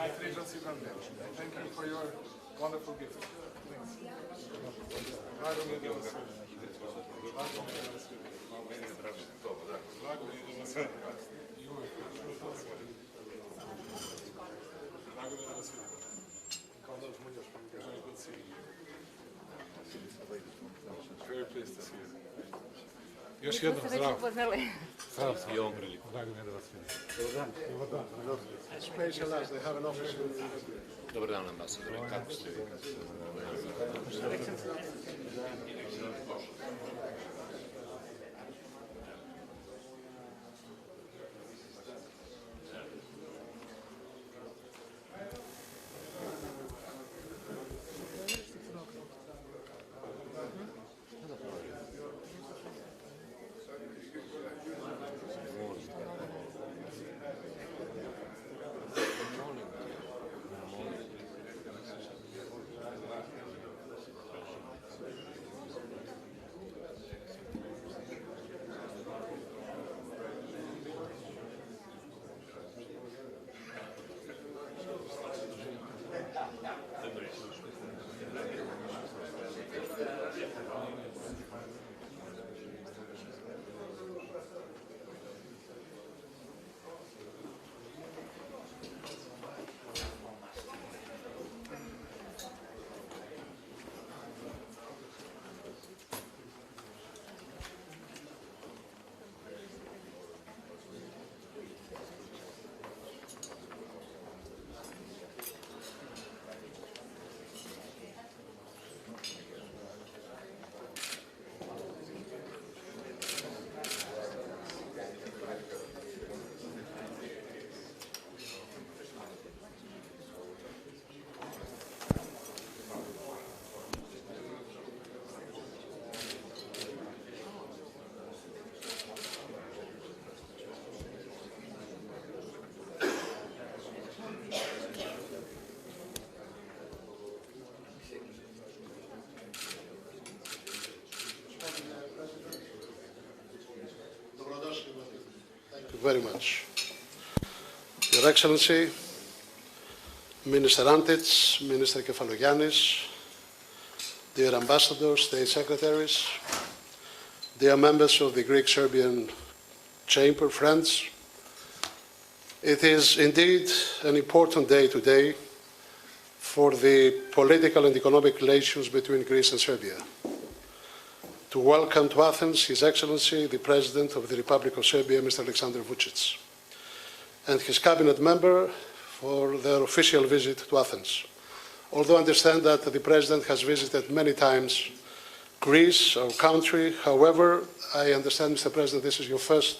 Thank you for your wonderful gift. Thanks. Very pleased to see you. Još jednom, zdravo. Zdravo. I ovom priliku. Drago mi je da vas vidim. Dobar dan. Specialized, they have an office. Dobar dan, ambasadore. Kako ste vi? Very much. Your Excellency, Minister Antic, Minister Kefalogiannis, dear Ambassadors, State Secretaries, dear members of the Greek-Serbian Chamber, friends, it is indeed an important day today for the political and economic relations between Greece and Serbia. To welcome to Athens His Excellency, the President of the Republic of Serbia, Mr. Aleksandar Vučić, and his cabinet member for their official visit to Athens. Although I understand that the President has visited many times Greece, our country, however, I understand, Mr. President, this is your first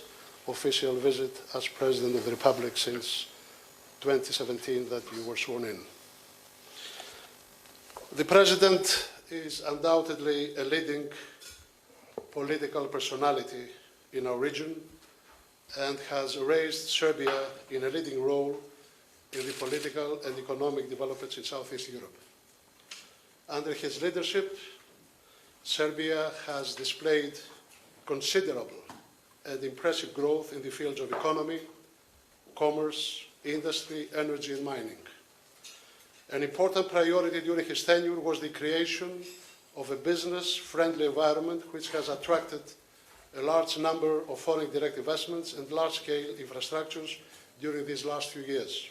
official visit as President of the Republic since 2017 that you were sworn in. The President is undoubtedly a leading political personality in our region and has raised Serbia in a leading role in the political and economic developments in Southeast Europe. Under his leadership, Serbia has displayed considerable and impressive growth in the fields of economy, commerce, industry, energy and mining. An important priority during his tenure was the creation of a business-friendly environment which has attracted a large number of foreign direct investments and large-scale infrastructures during these last few years.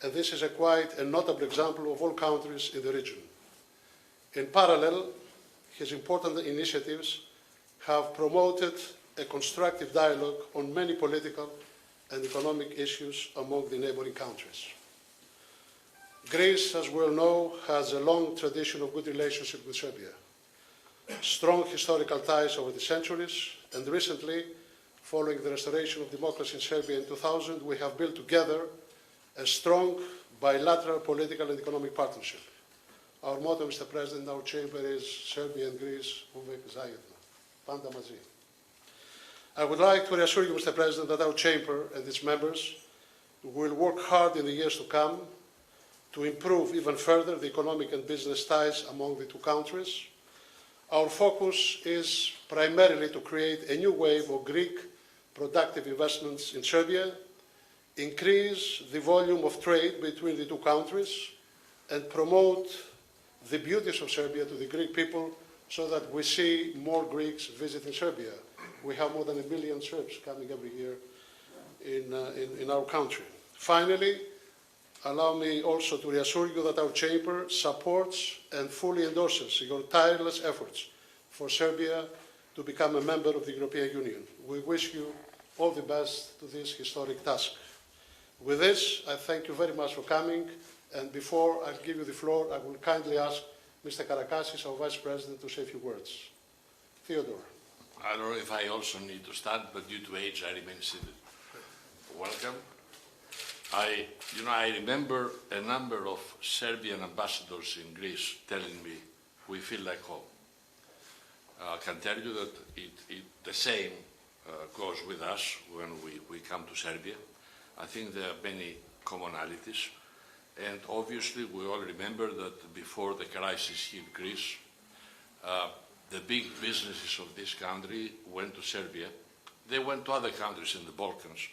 And this is quite a notable example of all countries in the region. In parallel, his important initiatives have promoted a constructive dialogue on many political and economic issues among the neighboring countries. Greece, as we all know, has a long tradition of good relationship with Serbia, strong historical ties over the centuries, and recently, following the restoration of democracy in Serbia in 2000, we have built together a strong bilateral political and economic partnership. Our motto, Mr. President, in our chamber is Serbia and Greece, uvek zajedno, panda mazi. I would like to reassure you, Mr. President, that our chamber and its members will work hard in the years to come to improve even further the economic and business ties among the two countries. Our focus is primarily to create a new wave of Greek productive investments in Serbia, increase the volume of trade between the two countries, and promote the beauties of Serbia to the Greek people so that we see more Greeks visiting Serbia. We have more than 1 million Serbs coming every year in our country. Finally, allow me also to reassure you that our chamber supports and fully endorses your tireless efforts for Serbia to become a member of the European Union. We wish you all the best to this historic task. With this, I thank you very much for coming, and before I give you the floor, I will kindly ask Mr. Karakassis, our Vice President, to say a few words. Theodore. I don't know if I also need to stand, but due to age, I remain seated. Welcome. I remember a number of Serbian ambassadors in Greece telling me, we feel like home. I can tell you that the same goes with us when we come to Serbia. I think there are many commonalities. And obviously, we all remember that before the crisis hit Greece, the big businesses of this country went to Serbia. They went to other countries in the Balkans,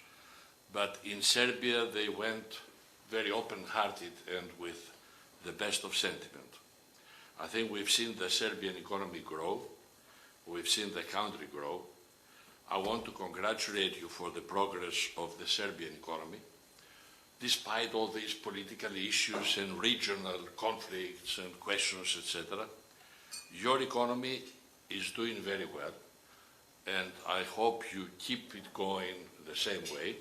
but in Serbia they went very open-hearted and with the best of sentiment. I think we've seen the Serbian economy grow. We've seen the country grow. I want to congratulate you for the progress of the Serbian economy. Despite all these political issues and regional conflicts and questions, etc., your economy is doing very well, and I hope you keep it going the same way,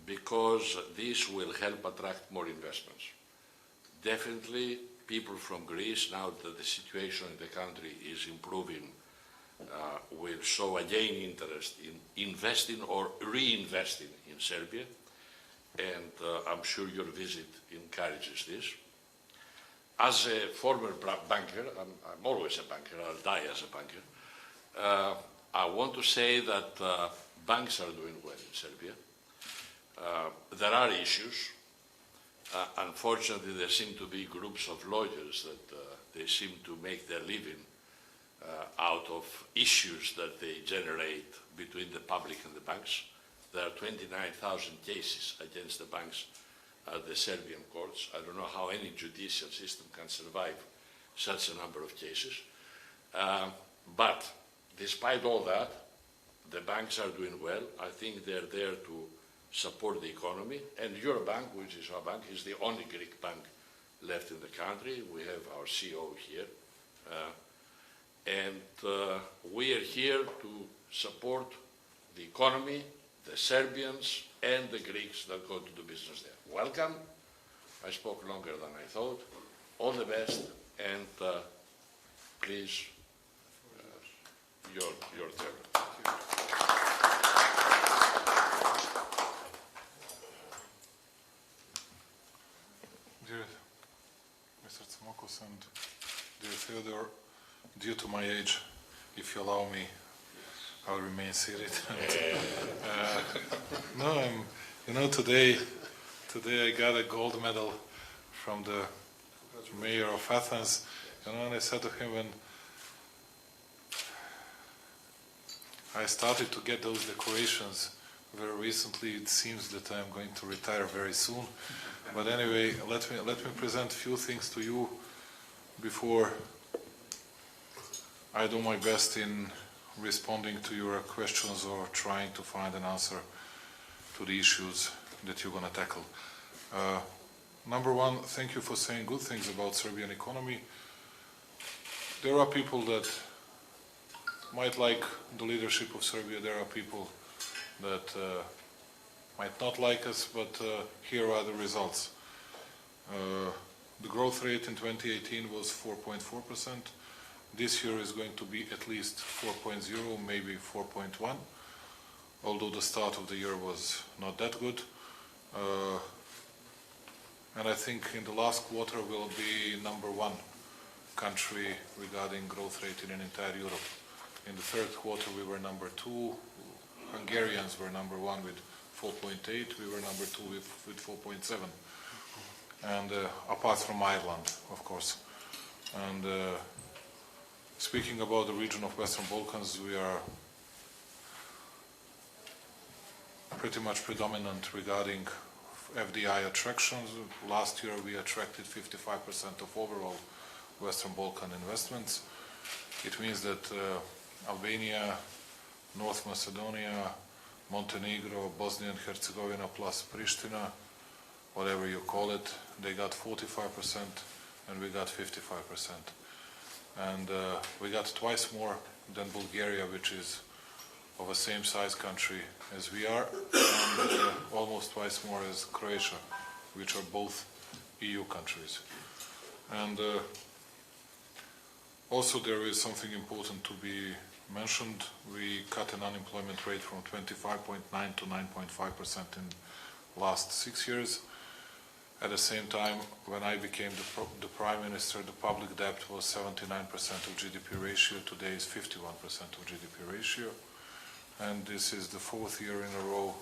because this will help attract more investments. Definitely, people from Greece, now that the situation in the country is improving, will show again interest in investing or reinvesting in Serbia, and I'm sure your visit encourages this. As a former banker, I'm always a banker, I'll die as a banker, I want to say that banks are doing well in Serbia. There are issues. Unfortunately, there seem to be groups of lawyers that they seem to make their living out of issues that they generate between the public and the banks. There are 29,000 cases against the banks at the Serbian courts. I don't know how any judicial system can survive such a number of cases. But despite all that, the banks are doing well. I think they're there to support the economy. And your bank, which is our bank, is the only Greek bank left in the country. We have our CEO here. We are here to support the economy, the Serbians, and the Greeks that go to do business there. Welcome. I spoke longer than I thought. All the best, and please, your turn. Dear Mr. Tsmokos and dear Theodore, due to my age, if you allow me, I'll remain seated. Today I got a gold medal from the mayor of Athens, and I said to him, when I started to get those decorations very recently, it seems that I'm going to retire very soon. But anyway, let me present a few things to you before I do my best in responding to your questions or trying to find an answer to the issues that you're going to tackle. Number one, thank you for saying good things about Serbian economy. There are people that might like the leadership of Serbia. There are people that might not like us, but here are the results. The growth rate in 2018 was 4.4%. This year is going to be at least 4.0, maybe 4.1, although the start of the year was not that good. And I think in the last quarter we'll be #1 country regarding growth rate in entire Europe. In the third quarter we were #2. Hungarians were #1 with 4.8. We were #2 with 4.7. And apart from Ireland, of course. And speaking about the region of Western Balkans, we are pretty much predominant regarding FDI attractions. Last year we attracted 55% of overall Western Balkan investments. It means that Albania, North Macedonia, Montenegro, Bosnia and Herzegovina plus Pristina, whatever you call it, they got 45% and we got 55%. And we got twice more than Bulgaria, which is of a same size country as we are, and almost twice more as Croatia, which are both EU countries. And also there is something important to be mentioned. We cut an unemployment rate from 25.9 to 9.5% in last 6 years. At the same time, when I became the Prime Minister, the public debt was 79% of GDP ratio. Today is 51% of GDP ratio. And this is the 4th year in a row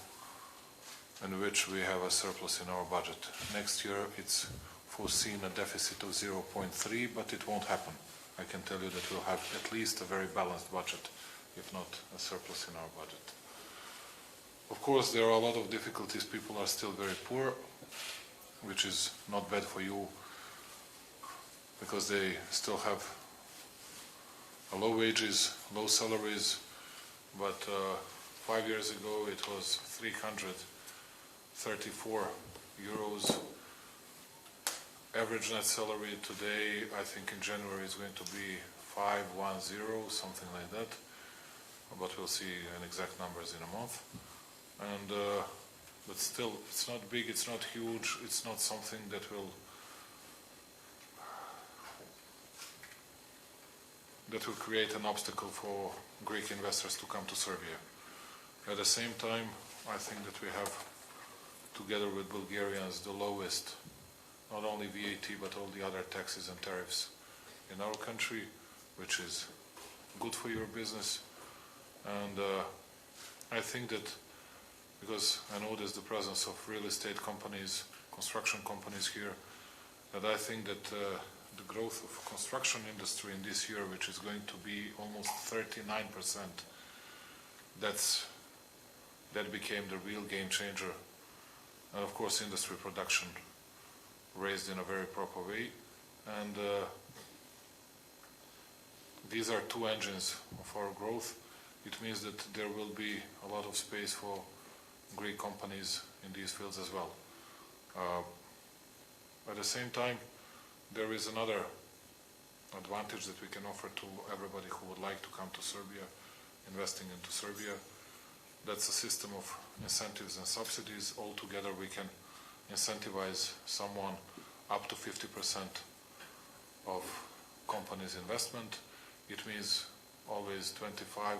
in which we have a surplus in our budget. Next year it's foreseen a deficit of 0.3, but it won't happen. I can tell you that we'll have at least a very balanced budget, if not a surplus in our budget. Of course, there are a lot of difficulties. People are still very poor, which is not bad for you, because they still have low wages, low salaries, but 5 years ago it was 334 euros average net salary. Today, I think in January is going to be 510, something like that, but we'll see an exact numbers in a month. And but still, it's not big, it's not huge, it's not something that will create an obstacle for Greek investors to come to Serbia. At the same time, I think that we have, together with Bulgarians, the lowest, not only VAT, but all the other taxes and tariffs in our country, which is good for your business. And I think that, because I know there's the presence of real estate companies, construction companies here, that I think that the growth of construction industry in this year, which is going to be almost 39%, that became the real game changer. And of course, industry production raised in a very proper way. And these are two engines of our growth. It means that there will be a lot of space for Greek companies in these fields as well. At the same time, there is another advantage that we can offer to everybody who would like to come to Serbia, investing into Serbia. That's a system of incentives and subsidies. Altogether, we can incentivize someone up to 50% of company's investment. It means always 25,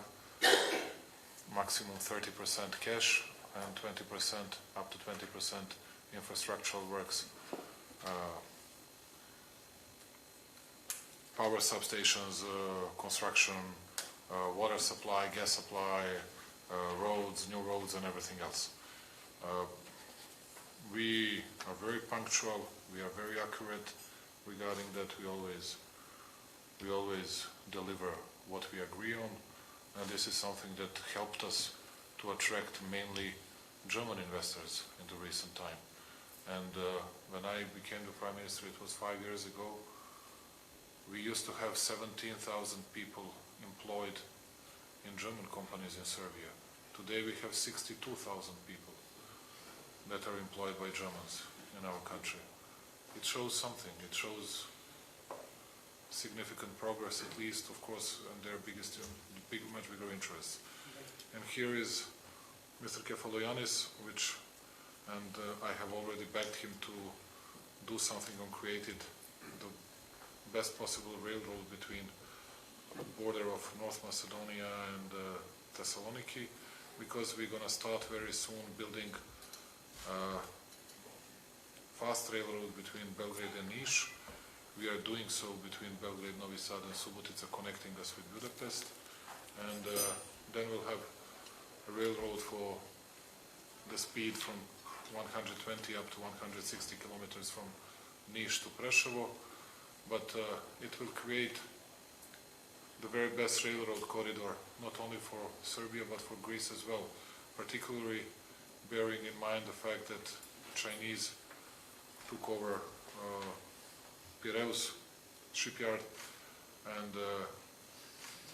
maximum 30% cash, and 20%, up to 20% infrastructural works, power substations, construction, water supply, gas supply, roads, new roads, and everything else. We are very punctual, we are very accurate regarding that. We always deliver what we agree on, and this is something that helped us to attract mainly German investors in the recent time. And when I became the Prime Minister, it was 5 years ago, we used to have 17,000 people employed in German companies in Serbia. Today we have 62,000 people that are employed by Germans in our country. It shows something, it shows significant progress, at least, of course, and their much bigger interests. And here is Mr. Kefalogiannis, and I have already begged him to do something on creating the best possible railroad between the border of North Macedonia and Thessaloniki, because we're going to start very soon building fast railroad between Belgrade and Niš. We are doing so between Belgrade, Novi Sad and Subotica, connecting us with Budapest. And then we'll have a railroad for the speed from 120 up to 160 kilometers from Niš to Preševo. But it will create the very best railroad corridor, not only for Serbia but for Greece as well. Particularly, bearing in mind the fact that Chinese took over Piraeus shipyard, and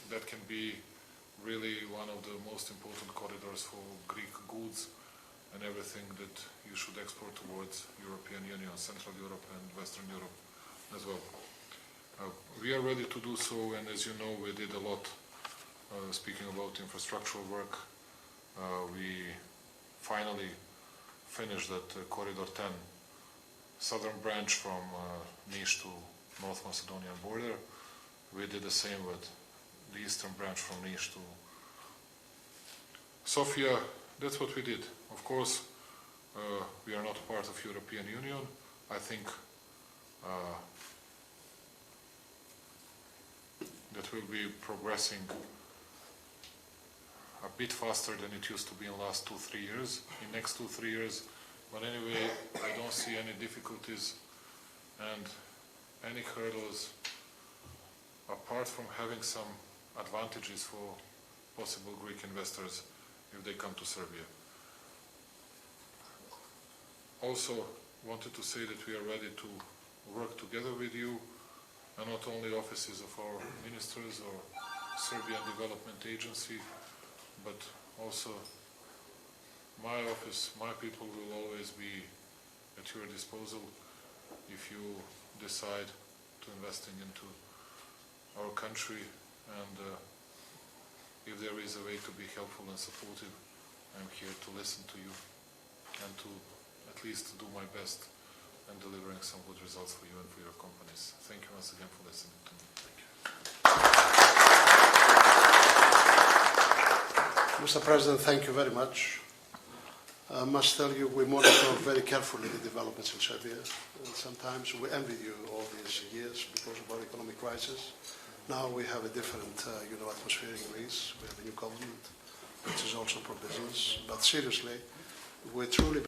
that can be really one of the most important corridors for Greek goods and everything that you should export towards European Union, Central Europe and Western Europe as well. We are ready to do so, and as you know, we did a lot. Speaking about infrastructural work, we finally finished that Corridor 10 southern branch from Niš to North Macedonian border. We did the same with the eastern branch from Niš to Sofia. That's what we did. Of course, we are not part of European Union. I think that will be progressing a bit faster than it used to be in the last 2-3 years, in next 2-3 years. But anyway, I don't see any difficulties and any hurdles apart from having some advantages for possible Greek investors if they come to Serbia. Also wanted to say that we are ready to work together with you, and not only offices of our ministers or Serbian Development Agency, but also my office, my people will always be at your disposal if you decide to investing into our country, and if there is a way to be helpful and supportive, I'm here to listen to you and to at least do my best in delivering some good results for you and for your companies. Thank you once again for listening to me. Thank you. Mr. President, thank you very much. I must tell you, we monitor very carefully the developments in Serbia. And sometimes we envy you all these years because of our economic crisis. Now we have a different atmosphere in Greece. We have a new government, which is also pro business. But seriously, we truly